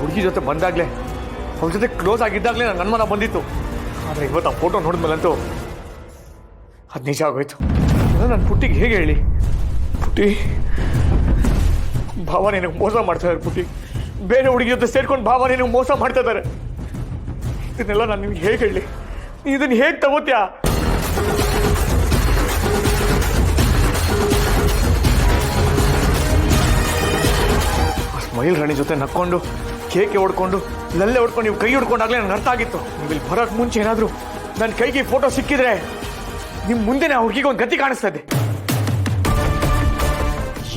ಹುಡುಗಿ ಜೊತೆ ಬಂದಾಗಲೇ ಅವ್ರ ಜೊತೆ ಕ್ಲೋಸ್ ಆಗಿದ್ದಾಗಲೇ ನನ್ನ ಅನುಮಾನ ಬಂದಿತ್ತು. ಆದರೆ ಇವತ್ತು ಆ ಫೋಟೋ ನೋಡಿದ್ಮೇಲಂತೂ ಅದು ನಿಜ ಆಗೋಯ್ತು. ನನ್ನ ಪುಟ್ಟಿಗೆ ಹೇಗೆ ಹೇಳಿ? ಪುಟ್ಟಿ, ಭಾವ ನಿನಗೆ ಮೋಸ ಮಾಡ್ತಾ ಇದ್ದಾರೆ. ಪುಟ್ಟಿ, ಬೇರೆ ಹುಡುಗಿ ಜೊತೆ ಸೇರ್ಕೊಂಡು ಭಾವ ನಿನಗೆ ಮೋಸ ಮಾಡ್ತಾ ಇದ್ದಾರೆ. ಇದನ್ನೆಲ್ಲ ನಾನು ನಿಮ್ಗೆ ಹೇಗೆ ಹೇಳಿ? ನೀ ಇದನ್ನು ಹೇಗೆ ತಗೋತ್ಯಾ? ಸ್ಮೈಲ್ ರಾಣಿ ಜೊತೆ ನಕ್ಕೊಂಡು ಕೇಕೆ ಹೊಡ್ಕೊಂಡು ಲಲ್ಲೆ ಹೊಡ್ಕೊಂಡು ನೀವು ಕೈ ಹೊಡ್ಕೊಂಡಾಗಲೇ ನನಗೆ ಅರ್ಥ ಆಗಿತ್ತು. ನೀವು ಇಲ್ಲಿ ಬರೋಕ್ಕೆ ಮುಂಚೆ ಏನಾದರೂ ನನ್ನ ಕೈಗೆ ಫೋಟೋ ಸಿಕ್ಕಿದ್ರೆ ನಿಮ್ಮ ಮುಂದೆ ಆ ಹುಡುಗಿಗೆ ಒಂದು ಗತಿ ಕಾಣಿಸ್ತಾ ಇದೆ.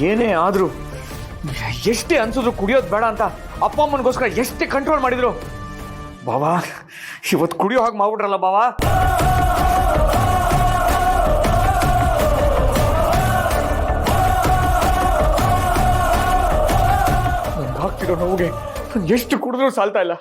ಏನೇ ಆದರೂ ಎಷ್ಟೇ ಅನ್ಸಿದ್ರು ಕುಡಿಯೋದು ಬೇಡ ಅಂತ ಅಪ್ಪ ಅಮ್ಮನಿಗೋಸ್ಕರ ಎಷ್ಟೇ ಕಂಟ್ರೋಲ್ ಮಾಡಿದ್ರು, ಬಾವಾ ಇವತ್ತು ಕುಡಿಯೋ ಹಾಗೆ ಮಾಡ್ಬಿಟ್ರಲ್ಲ ಬಾವಾ. ಆಗ್ತಿರೋ ನೋವಿಗೆ ಎಷ್ಟು ಕುಡಿದ್ರೂ ಸಾಲ್ತಾ ಇಲ್ಲ.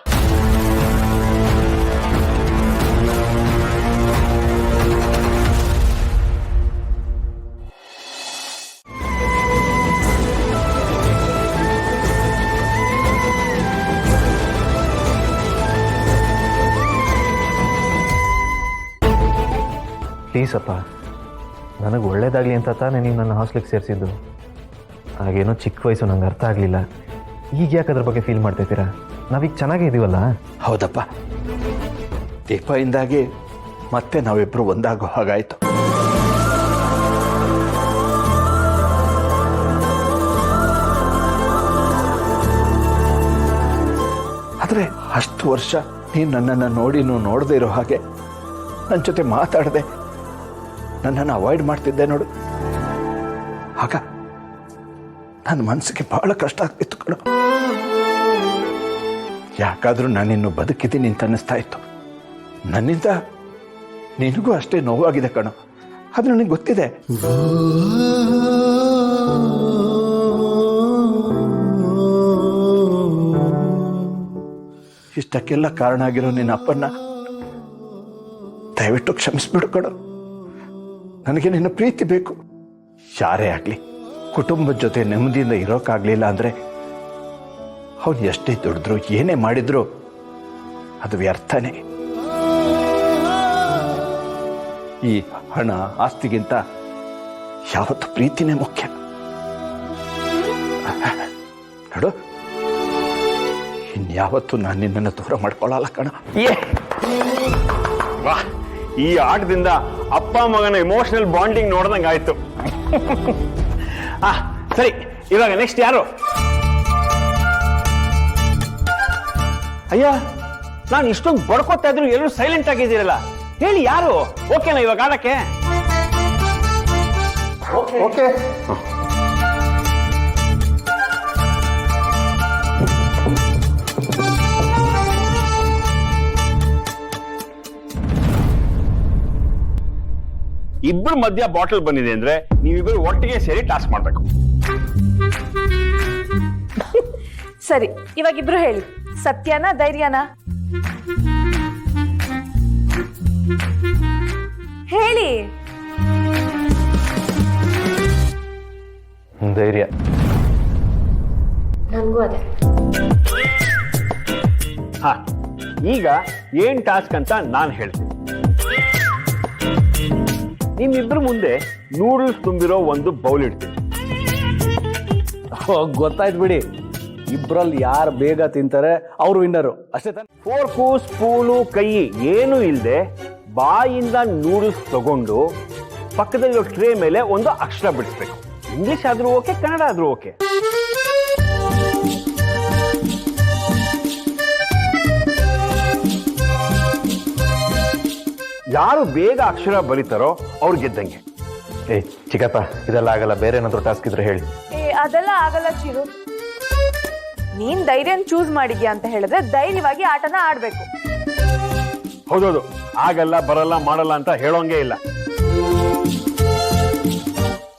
ಪ್ಲೀಸ್ ಅಪ್ಪ, ನನಗೆ ಒಳ್ಳೇದಾಗಲಿ ಅಂತ ತಾನೇ ನೀವು ನನ್ನ ಹಾಸ್ಟೆಲ್ಗೆ ಸೇರಿಸಿದ್ದು. ಹಾಗೇನೋ ಚಿಕ್ಕ ವಯಸ್ಸು ನಂಗೆ ಅರ್ಥ ಆಗಲಿಲ್ಲ. ಈಗ ಯಾಕೆ ಅದ್ರ ಬಗ್ಗೆ ಫೀಲ್ ಮಾಡ್ತಾಯಿದ್ದೀರಾ? ನಾವೀಗ ಚೆನ್ನಾಗೇ ಇದೀವಲ್ಲ. ಹೌದಪ್ಪ, ದೀಪದಿಂದಾಗಿ ಮತ್ತೆ ನಾವಿಬ್ಬರು ಒಂದಾಗೋ ಹಾಗಾಯಿತು. ಆದರೆ ಅಷ್ಟು ವರ್ಷ ನೀನು ನನ್ನನ್ನು ನೋಡದೇ ಇರೋ ಹಾಗೆ ನನ್ನ ಜೊತೆ ಮಾತಾಡದೆ ನನ್ನನ್ನು ಅವಾಯ್ಡ್ ಮಾಡ್ತಿದ್ದೆ ನೋಡು. ಆಗ ನನ್ನ ಮನಸ್ಸಿಗೆ ಬಹಳ ಕಷ್ಟ ಆಗ್ತಿತ್ತು ಕಣೋ. ಯಾಕಾದರೂ ನಾನಿನ್ನು ಬದುಕಿದ್ದೀನಿ ಅಂತ ಅನ್ನಿಸ್ತಾ ಇತ್ತು. ನನ್ನಿಂದ ನಿನಗೂ ಅಷ್ಟೇ ನೋವಾಗಿದೆ ಕಣೋ. ಅದು ನನಗೆ ಗೊತ್ತಿದೆ. ಇಷ್ಟಕ್ಕೆಲ್ಲ ಕಾರಣ ಆಗಿರೋ ನಿನ್ನ ಅಪ್ಪನ್ನ ದಯವಿಟ್ಟು ಕ್ಷಮಿಸ್ಬಿಡು ಕಣೋ. ನನಗೆ ನಿನ್ನ ಪ್ರೀತಿ ಬೇಕು. ಯಾರೇ ಆಗಲಿ ಕುಟುಂಬದ ಜೊತೆ ನೆಮ್ಮದಿಯಿಂದ ಇರೋಕ್ಕಾಗಲಿಲ್ಲ ಅಂದರೆ ಅವನು ಎಷ್ಟೇ ದುಡಿದ್ರು ಏನೇ ಮಾಡಿದ್ರು ಅದು ವ್ಯರ್ಥನೇ. ಈ ಹಣ ಆಸ್ತಿಗಿಂತ ಯಾವತ್ತು ಪ್ರೀತಿನೇ ಮುಖ್ಯ. ನೋಡು, ಇನ್ಯಾವತ್ತು ನಾನು ನಿನ್ನನ್ನು ದೂರ ಮಾಡ್ಕೊಳ್ಳಲ್ಲ ಕಣ. ವಾಹ್, ಈ ಆಟದಿಂದ ಅಪ್ಪ ಮಗನ ಎಮೋಷನಲ್ ಬಾಂಡಿಂಗ್ ನೋಡ್ದಂಗೆ ಆಯ್ತು. ಸರಿ, ಇವಾಗ ನೆಕ್ಸ್ಟ್ ಯಾರು? ಅಯ್ಯ, ನಾನು ಇಷ್ಟೊಂದು ಬಡ್ಕೋತಾ ಇದ್ರು ಎಲ್ಲರೂ ಸೈಲೆಂಟ್ ಆಗಿದ್ದೀರಲ್ಲ, ಹೇಳಿ ಯಾರು? ಓಕೆನಾ ಇವಾಗ ಆಡಕ್ಕೆ? ಓಕೆ. ಇಬ್ರು ಮಧ್ಯ ಬಾಟಲ್ ಬಂದಿದೆ ಅಂದ್ರೆ ನೀವಿಬ್ರು ಒಟ್ಟಿಗೆ ಸೇರಿ ಟಾಸ್ಕ್ ಮಾಡ್ಬೇಕು. ಸರಿ, ಇವಾಗ ಇಬ್ರು ಹೇಳಿ, ಸತ್ಯನಾ ಧೈರ್ಯನಾ? ಹೇಳಿ. ಧೈರ್ಯ. ನನಗೂ ಅದೇ. ಹಾ, ಈಗ ಏನ್ ಟಾಸ್ಕ್ ಅಂತ ನಾನು ಹೇಳ್ತೀನಿ. ನಿಮ್ಮಿಬ್ರು ಮುಂದೆ ನೂಡಲ್ಸ್ ತುಂಬಿರೋ ಒಂದು ಬೌಲ್ ಇಡ್ತೀನಿ. ಗೊತ್ತಾಯ್ತು ಬಿಡಿ, ಇಬ್ರಲ್ಲಿ ಯಾರು ಬೇಗ ತಿಂತಾರೆ ಅವ್ರು ವಿನ್ನರು, ಅಷ್ಟೇ ತಾನೆ? ಫೋರ್ಕು ಸ್ಪೂನು ಕೈ ಏನು ಇಲ್ಲದೆ ಬಾಯಿಂದ ನೂಡಲ್ಸ್ ತಗೊಂಡು ಪಕ್ಕದಲ್ಲಿರೋ ಟ್ರೇ ಮೇಲೆ ಒಂದು ಅಕ್ಷರ ಬಿಡಿಸ್ಬೇಕು. ಇಂಗ್ಲಿಷ್ ಆದ್ರೂ ಓಕೆ, ಕನ್ನಡ ಆದ್ರೂ ಓಕೆ. ಯಾರು ಬೇಗ ಅಕ್ಷರ ಬರೀತಾರೋ ಅವ್ರು ಗೆದ್ದಂಗೆ. ಚಿಕ್ಕಪ್ಪ, ಇದೆಲ್ಲ ಆಗಲ್ಲ. ಬೇರೆ ಏನಾದರೂ ಟಾಸ್ಕ್ ಇದ್ರೆ ಹೇಳಿ. ಅದೆಲ್ಲ ಆಗಲ್ಲ ಚಿರು. ನೀನ್ ಧೈರ್ಯನ್ ಚೂಸ್ ಮಾಡಿದ್ಯಾ ಅಂತ ಹೇಳಿದ್ರೆ ಧೈರ್ಯವಾಗಿ ಆಟನ ಆಡ್ಬೇಕು. ಹೌದೌದು, ಆಗಲ್ಲ ಬರಲ್ಲ ಮಾಡಲ್ಲ ಅಂತ ಹೇಳೋಂಗೆ ಇಲ್ಲ.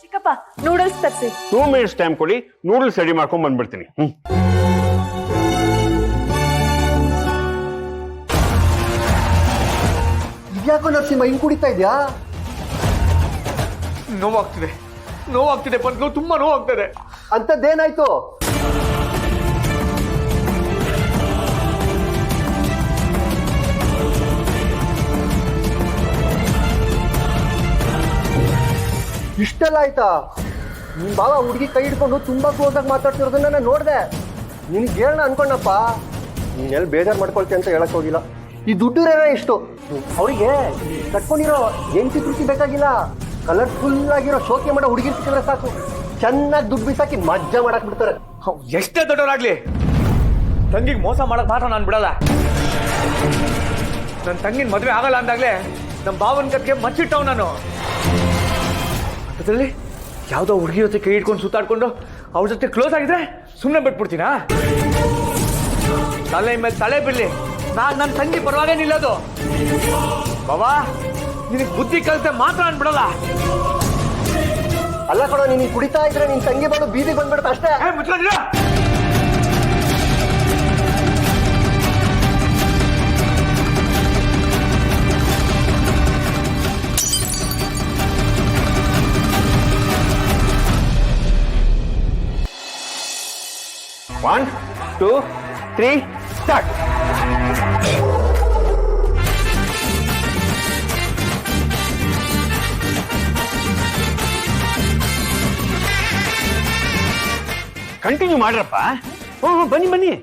ಚಿಕ್ಕಪ್ಪ, ನೂಡಲ್ಸ್ ತರಿಸಿ. 2 ಮಿನಿಟ್ಸ್ ಟೈಮ್ ಕೊಡಿ, ನೂಡಲ್ಸ್ ರೆಡಿ ಮಾಡ್ಕೊಂಡ್ ಬಂದ್ಬಿಡ್ತೀನಿ. ಇದ್ಯಾಕೋ ನರಸಿಂಹ ಹಿಂಗ್ ಕುಡಿತಾ ಇದ್ಯಾ? ನೋವಾಗ್ತಿದೆ ಬಂದು, ತುಂಬಾ ನೋವಾಗ್ತದೆ. ಅಂತದ್ದೇನಾಯ್ತು? ಇಷ್ಟೆಲ್ಲ ಆಯ್ತಾ? ನಿಮ್ ಬಾವ ಹುಡುಗಿ ಕೈ ಹಿಡ್ಕೊಂಡು ತುಂಬಾ ಕ್ಲೋಸ್ ಆಗಿ ಮಾತಾಡ್ತಿರೋದನ್ನ ನಾನು ನೋಡ್ದೆ. ನಿನ್ಗೆ ಹೇಳೋಣ ಅನ್ಕೊಂಡಪ್ಪ, ನೀನೆಲ್ಲಿ ಬೇಜಾರು ಮಾಡ್ಕೊಳ್ತಿ ಅಂತ ಹೇಳಕ್ ಹೋಗಿಲ್ಲ. ಈ ದುಡ್ಡು ಇಷ್ಟು ಅವರಿಗೆ ಕಟ್ಕೊಂಡಿರೋ ಹೆಂಡತಿ ತೃಪ್ತಿ ಬೇಕಾಗಿಲ್ಲ. ಕಲರ್ಫುಲ್ ಆಗಿರೋ ಶೋಕಿ ಮಾಡೋ ಹುಡುಗಿ ಸಿಕ್ಕಿದ್ರೆ ಸಾಕು, ಚೆನ್ನಾಗಿ ದುಡ್ಡು ಬಿಸಾಕಿ ಮಜ್ಜಾ ಮಾಡಕ್ ಬಿಡ್ತಾರೆ. ಎಷ್ಟೇ ದೊಡ್ಡವರಾಗ್ಲಿ ತಂಗಿಗೆ ಮೋಸ ಮಾಡಕ್ ಮಾತ್ರ ನಾನು ಬಿಡಲ್ಲ. ನನ್ನ ತಂಗಿನ ಮದುವೆ ಆಗಲ್ಲ ಅಂದಾಗ್ಲೇ ನಮ್ಮ ಭಾವನ ಕತ್ಗೆ ಮಚ್ಚಿಟ್ಟವ್ ನಾನು. ಅದರಲ್ಲಿ ಯಾವುದೋ ಹುಡುಗಿ ಜೊತೆ ಕೈ ಇಟ್ಕೊಂಡು ಸುತ್ತಾಡ್ಕೊಂಡು ಅವ್ರ ಜೊತೆ ಕ್ಲೋಸ್ ಆಗಿದ್ರೆ ಸುಮ್ಮನೆ ಬಿಟ್ಬಿಡ್ತೀನಾ? ತಲೆ ಮೇಲೆ ತಲೆ ಬಿಡ್ಲಿ, ನಾನು ನನ್ನ ತಂಗಿ ಪರವಾಗೇ ನಿಲ್ಲೋದು. ಬಾಬಾ ನಿನಗೆ ಬುದ್ಧಿ ಕಲಿತೆ ಮಾತ್ರ ನಾನು ಬಿಡಲ್ಲ. ಅಲ್ಲ ಕಣೋ, ನೀನು ಕುಡಿತಾ ಇದ್ರೆ ನಿನ್ ತಂಗಿ ಬಾಳು ಬೀದಿಗೆ ಬಂದ್ಬಿಡುತ್ತೆ ಅಷ್ಟೇ. ಮುಚ್ಕೊಂಡಿರ. One, two, three, start. Continue ಮಾಡ್ರಪ್ಪ. ಬನ್ನಿ ಬನ್ನಿ.